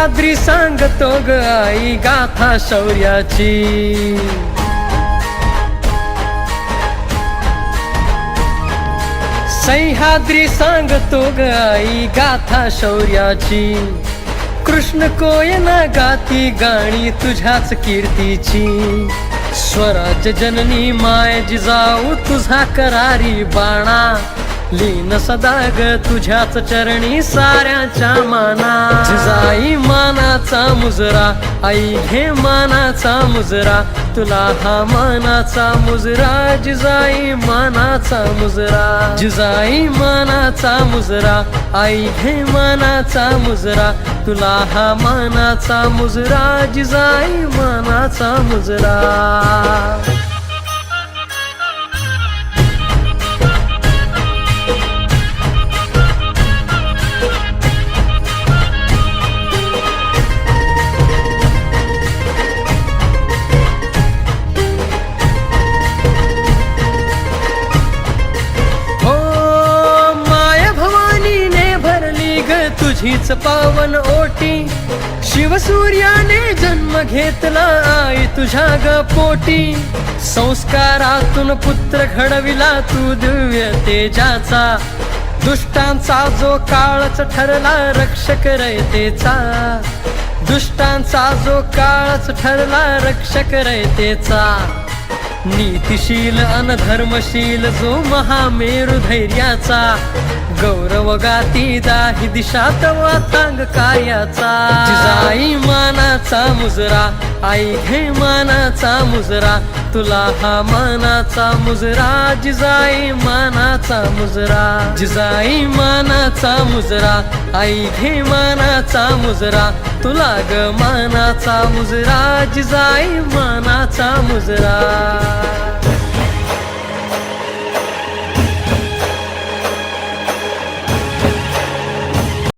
सह्याद्री सांगतो ग आई गाथा शौर्याची, सह्याद्री सांगतो ग आई गाथा शौर्याची, कृष्ण कोयना गाती गाणी तुझ्याच कीर्तीची, स्वराज्य जननी माय जिजाऊ तुझा करारी बाणा, लीन सदा ग तुझ्याच चरणी साऱ्याच्या माना, जिजाई मानाचा मुजरा आई घे मानाचा मुजरा, तुला हा मानाचा मुजरा, जिजाई मानाचा मुजरा, जिजाई मानाचा मुजरा, आई घे मानाचा मुजरा, तुला हा मानाचा मुजरा, जिजाई मानाचा मुजरा. तुझीच पावन ओटी, शिवसूर्याने जन्म घेतला आई तुझ्या ग पोटी, संस्कारातून पुत्र घडविला तू दिव्य तेजाचा, दुष्टांचा जो काळच ठरला रक्षक रयतेचा, दुष्टांचा जो काळच ठरला रक्षक रयतेचा, नीतिशील अनधर्मशील जो महामेरु धैर्याचा, गौरव गाती दाही दिशा तव अथांग कार्याचा, जिजाई मानाचा मुजरा आई घे मानाचा मुजरा, तुला हा मानाचा मुजरा, जिजाई मानाचा मुजरा, जिजाई मानाचा मुजरा, आई घे मानाचा मुजरा, तुला ग मानाचा मुजरा, जिजाई मानाचा मुजरा.